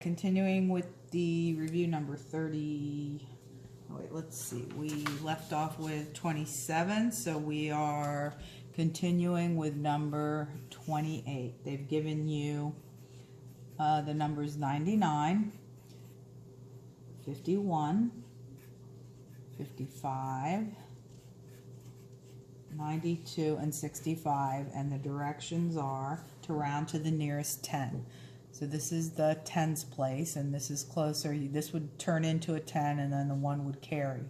continuing with the review number 30. Oh wait, let's see. We left off with 27, so we are continuing with number 28. They've given you the numbers 99, 51, 55, 92, and 65, and the directions are to round to the nearest 10. So this is the tens place, and this is closer. This would turn into a 10, and then the 1 would carry.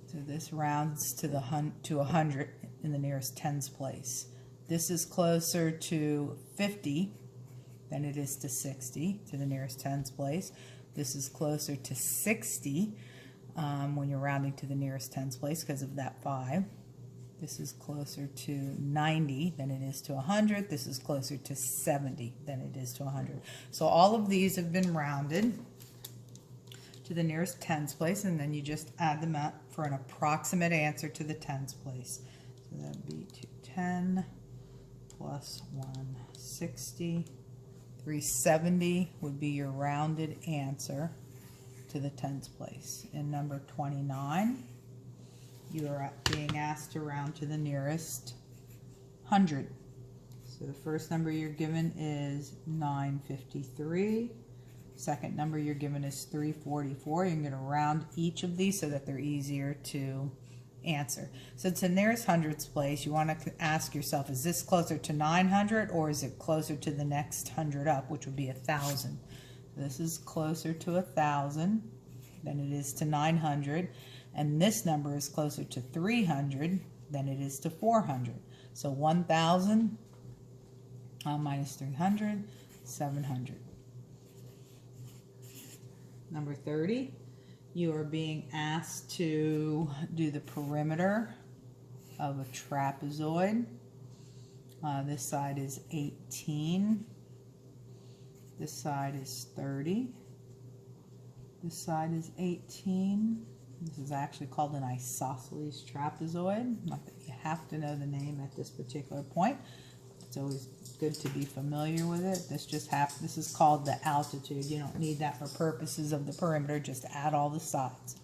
So this rounds to 100 in the nearest tens place. This is closer to 50 than it is to 60 to the nearest tens place. This is closer to 60 when you're rounding to the nearest tens place because of that 5. This is closer to 90 than it is to 100. This is closer to 70 than it is to 100. So all of these have been rounded to the nearest tens place, and then you just add them up for an approximate answer to the tens place. So that would be 210 plus 160. 370 would be your rounded answer to the tens place. In number 29, you are being asked to round to the nearest 100. So the first number you're given is 953. Second number you're given is 344. You're going to round each of these so that they're easier to answer. So it's the nearest hundreds place. You want to ask yourself, is this closer to 900 or is it closer to the next 100 up, which would be 1,000? This is closer to 1,000 than it is to 900. And this number is closer to 300 than it is to 400. So 1,000 minus 300, 700. Number 30, you are being asked to do the perimeter of a trapezoid. This side is 18. This side is 30. This side is 18. This is actually called an isosceles trapezoid. Not that you have to know the name at this particular point. It's always good to be familiar with it. This is called the altitude. You don't need that for purposes of the perimeter. Just add all the sides.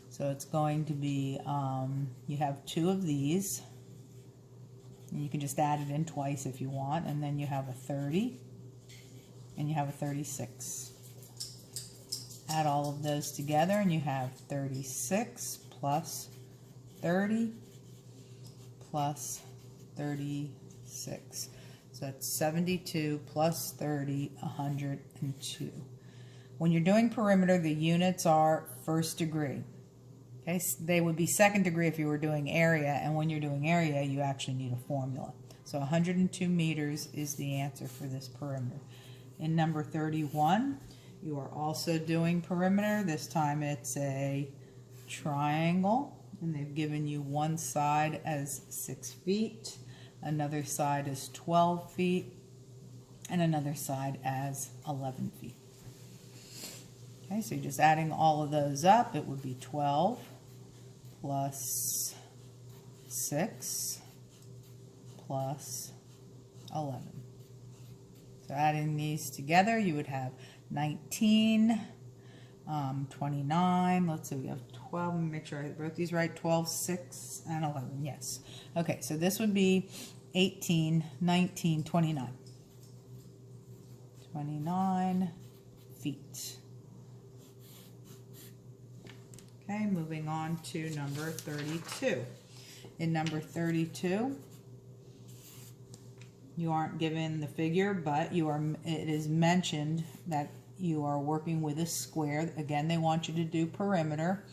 So it's going to be, you have 2 of these. And you can just add it in twice if you want. And then you have a 30. And you have a 36. Add all of those together and you have 36 plus 30 plus 36. So that's 72 plus 30, 102. When you're doing perimeter, the units are first degree. Okay, they would be second degree if you were doing area, and when you're doing area, you actually need a formula. So 102 meters is the answer for this perimeter. In number 31, you are also doing perimeter. This time it's a triangle, and they've given you one side as 6 feet, another side as 12 feet, and another side as 11 feet. Okay, so you're just adding all of those up. It would be 12 plus 6 plus 11. So adding these together, you would have 19, 29, let's see, we have 12, let me make sure I wrote these right, 12, 6, and 11, yes. Okay, so this would be 18, 19, 29. 29 feet. Okay, moving on to number 32. In number 32, you aren't given the figure, but it is mentioned that you are working with a square. Again, they want you to do perimeter,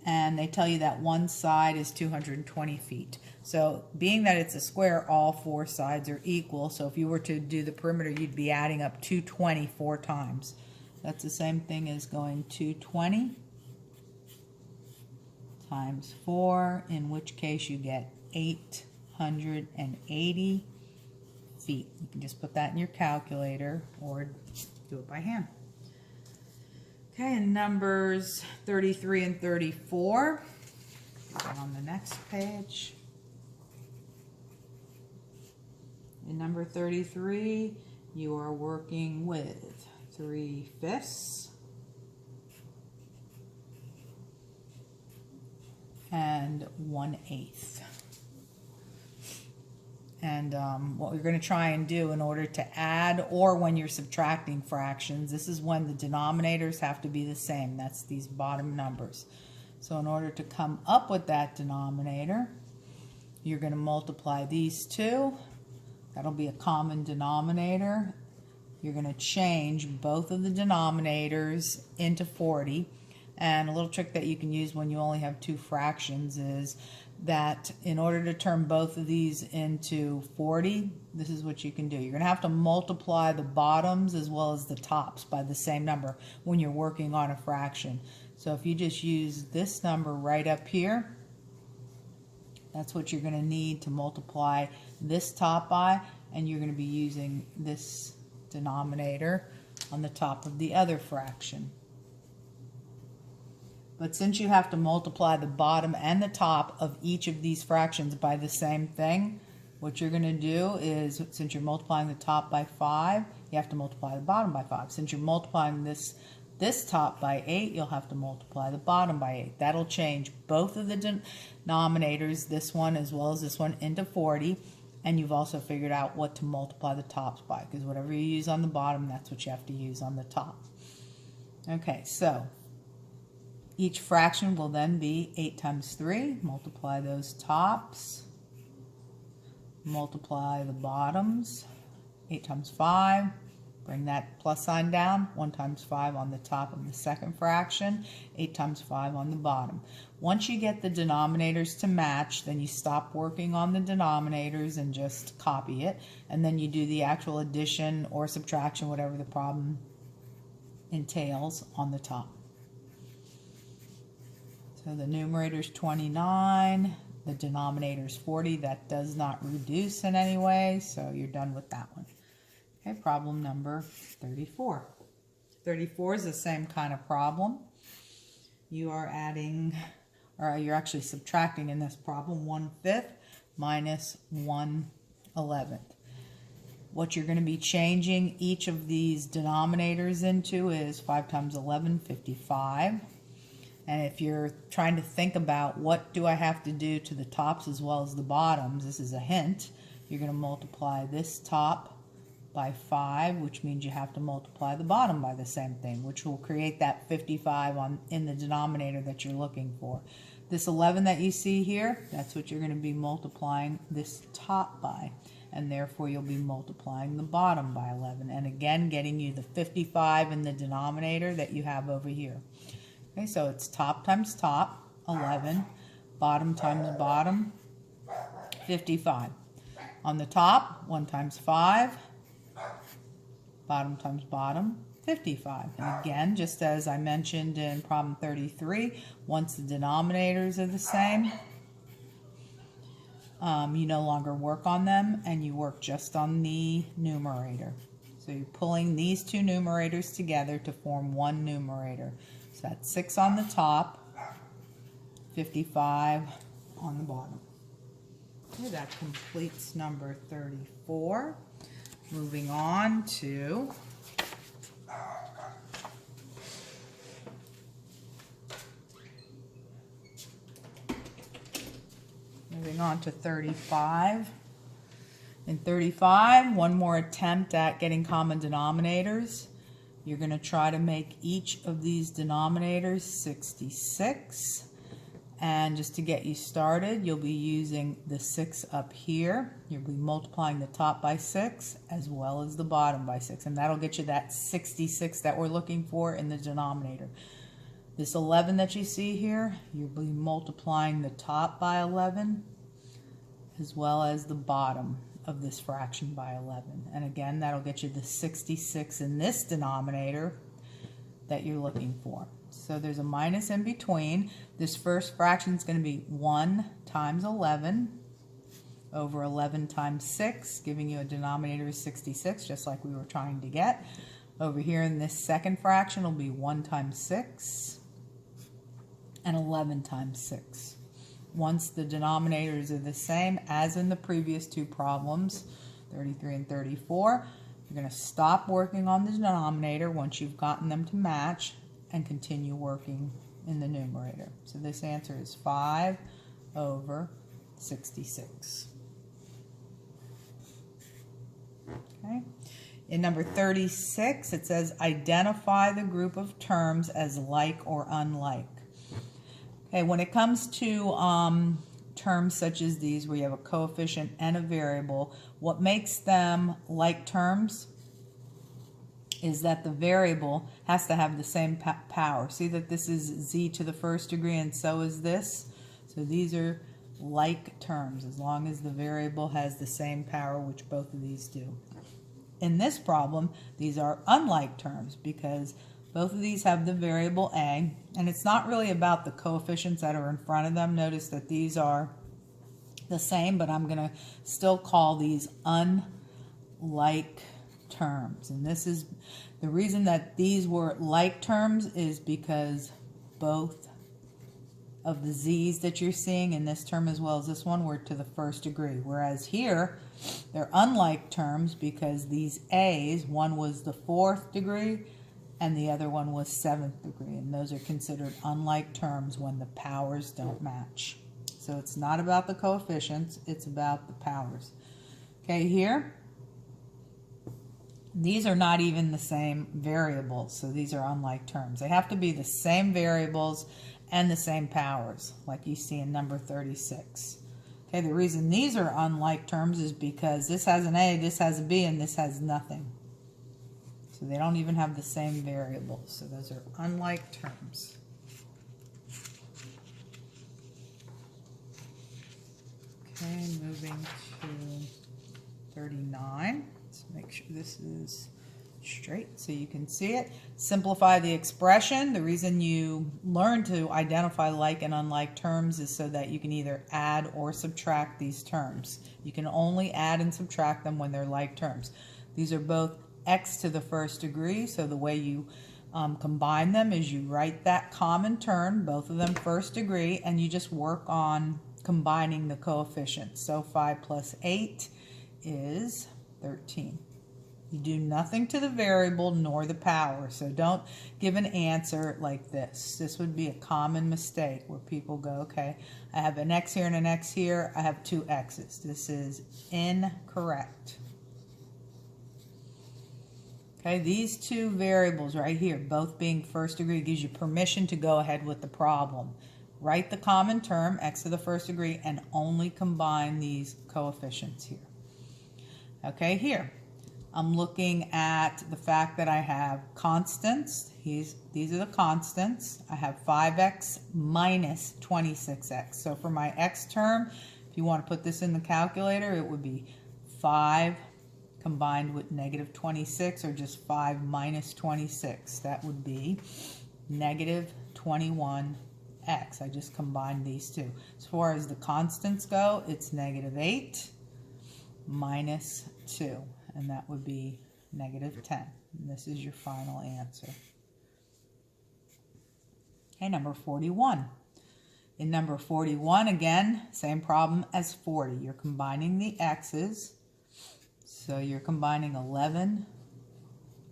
and they tell you that one side is 220 feet. So being that it's a square, all 4 sides are equal. So if you were to do the perimeter, you'd be adding up 220 4 times. That's the same thing as going 220 times 4, in which case you get 880 feet. You can just put that in your calculator or do it by hand. Okay, and numbers 33 and 34 on the next page. In number 33, you are working with 3/5 and 1/8. And what we're going to try and do in order to add, or when you're subtracting fractions, this is when the denominators have to be the same. That's these bottom numbers. So in order to come up with that denominator, you're going to multiply these two. That'll be a common denominator. You're going to change both of the denominators into 40. And a little trick that you can use when you only have two fractions is that in order to turn both of these into 40, this is what you can do. You're going to have to multiply the bottoms as well as the tops by the same number when you're working on a fraction. So if you just use this number right up here, that's what you're going to need to multiply this top by, and you're going to be using this denominator on the top of the other fraction. But since you have to multiply the bottom and the top of each of these fractions by the same thing, what you're going to do is, since you're multiplying the top by 5, you have to multiply the bottom by 5. Since you're multiplying this top by 8, you'll have to multiply the bottom by 8. That'll change both of the denominators, this one as well as this one, into 40. And you've also figured out what to multiply the tops by, because whatever you use on the bottom, that's what you have to use on the top. Okay, so each fraction will then be 8 times 3. Multiply those tops. Multiply the bottoms. 8 times 5. Bring that plus sign down. 1 times 5 on the top of the second fraction. 8 times 5 on the bottom. Once you get the denominators to match, then you stop working on the denominators and just copy it. And then you do the actual addition or subtraction, whatever the problem entails, on the top. So the numerator is 29, the denominator is 40. That does not reduce in any way, so you're done with that one. Okay, problem number 34. 34 is the same kind of problem. You are adding, or you're actually subtracting in this problem, 1/5 minus 1/11. What you're going to be changing each of these denominators into is 5 times 11, 55. And if you're trying to think about what do I have to do to the tops as well as the bottoms, this is a hint. You're going to multiply this top by 5, which means you have to multiply the bottom by the same thing, which will create that 55 in the denominator that you're looking for. This 11 that you see here, that's what you're going to be multiplying this top by, and therefore you'll be multiplying the bottom by 11, and again getting you the 55 in the denominator that you have over here. Okay, so it's top times top, 11, bottom times bottom, 55. On the top, 1 times 5, bottom times bottom, 55. And again, just as I mentioned in problem 33, once the denominators are the same, you no longer work on them and you work just on the numerator. So you're pulling these two numerators together to form one numerator. So that's 6 on the top, 55 on the bottom. Okay, that completes number 34. Moving on to moving on to 35. In 35, one more attempt at getting common denominators. You're going to try to make each of these denominators 66. And just to get you started, you'll be using the 6 up here. You'll be multiplying the top by 6 as well as the bottom by 6. And that'll get you that 66 that we're looking for in the denominator. This 11 that you see here, you'll be multiplying the top by 11 as well as the bottom of this fraction by 11. And again, that'll get you the 66 in this denominator that you're looking for. So there's a minus in between. This first fraction is going to be 1 times 11 over 11 times 6, giving you a denominator of 66, just like we were trying to get. Over here in this second fraction will be 1 times 6 and 11 times 6. Once the denominators are the same as in the previous two problems, 33 and 34, You're going to stop working on the denominator once you've gotten them to match and continue working in the numerator. So this answer is 5 over 66. Okay. In number 36, it says identify the group of terms as like or unlike. Okay, when it comes to terms such as these, where you have a coefficient and a variable, what makes them like terms is that the variable has to have the same power. See that this is z to the first degree and so is this? So these are like terms as long as the variable has the same power, which both of these do. In this problem, these are unlike terms because both of these have the variable a, and it's not really about the coefficients that are in front of them. Notice that these are the same, but I'm going to still call these unlike terms. And this is the reason that these were like terms is because both of the z's that you're seeing in this term as well as this one were to the first degree, whereas here they're unlike terms because these a's, one was the fourth degree and the other one was seventh degree, and those are considered unlike terms when the powers don't match. So it's not about the coefficients, it's about the powers. Okay, here these are not even the same variables, so these are unlike terms. They have to be the same variables and the same powers, like you see in number 36. Okay, the reason these are unlike terms is because this has an A, this has a B, and this has nothing. So they don't even have the same variables. So those are unlike terms. Okay, moving to 39. Let's make sure this is straight so you can see it. Simplify the expression. The reason you learn to identify like and unlike terms is so that you can either add or subtract these terms. You can only add and subtract them when they're like terms. These are both x to the first degree, so the way you combine them is you write that common term, both of them first degree, and you just work on combining the coefficients. So 5 plus 8 is 13. You do nothing to the variable nor the power, so don't give an answer like this. This would be a common mistake where people go, okay, I have an x here and an x here, I have two x's. This is incorrect. Okay, these two variables right here, both being first degree, gives you permission to go ahead with the problem. Write the common term, x to the first degree, and only combine these coefficients here. Okay, here. I'm looking at the fact that I have constants. These are the constants. I have 5x minus 26x. So for my x term, if you want to put this in the calculator, it would be 5 combined with negative 26, or just 5 minus 26. That would be negative 21x. I just combined these two. As far as the constants go, it's negative 8 minus 2. And that would be negative 10. And this is your final answer. Okay, number 41. In number 41, again, same problem as 40. You're combining the x's. So you're combining 11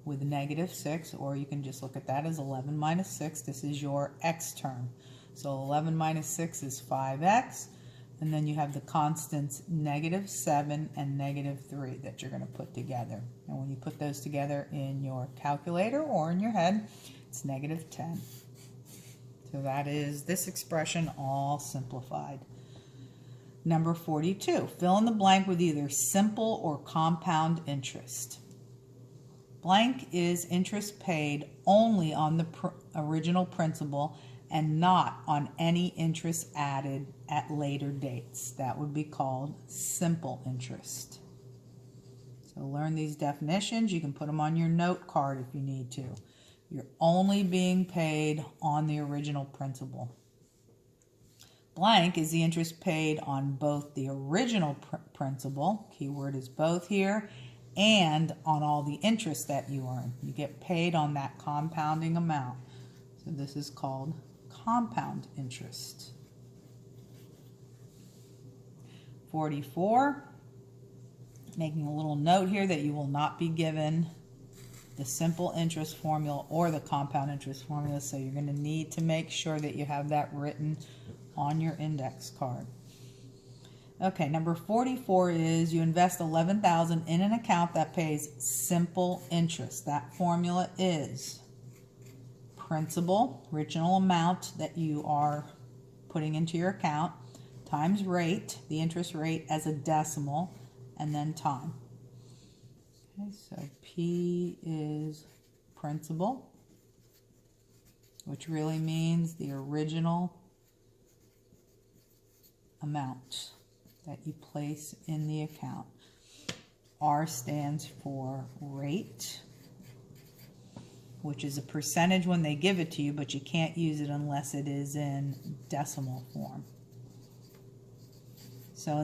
with negative 6, or you can just look at that as 11 minus 6. This is your x term. So 11 minus 6 is 5x. And then you have the constants negative 7 and negative 3 that you're going to put together. And when you put those together in your calculator or in your head, it's negative 10. So that is this expression all simplified. Number 42, fill in the blank with either simple or compound interest. Blank is interest paid only on the original principal and not on any interest added at later dates. That would be called simple interest. So learn these definitions. You can put them on your note card if you need to. You're only being paid on the original principal. Blank is the interest paid on both the original principal, keyword is both here, and on all the interest that you earn. You get paid on that compounding amount. So this is called compound interest. 44, Making a little note here that you will not be given the simple interest formula or the compound interest formula, so you're going to need to make sure that you have that written on your index card. Okay, number 44 is you invest $11,000 in an account that pays simple interest. That formula is principal, original amount that you are putting into your account, times rate, the interest rate as a decimal, and then time. Okay, so P is principal, which really means the original amount that you place in the account. R stands for rate, which is a percentage when they give it to you, but you can't use it unless it is in decimal form.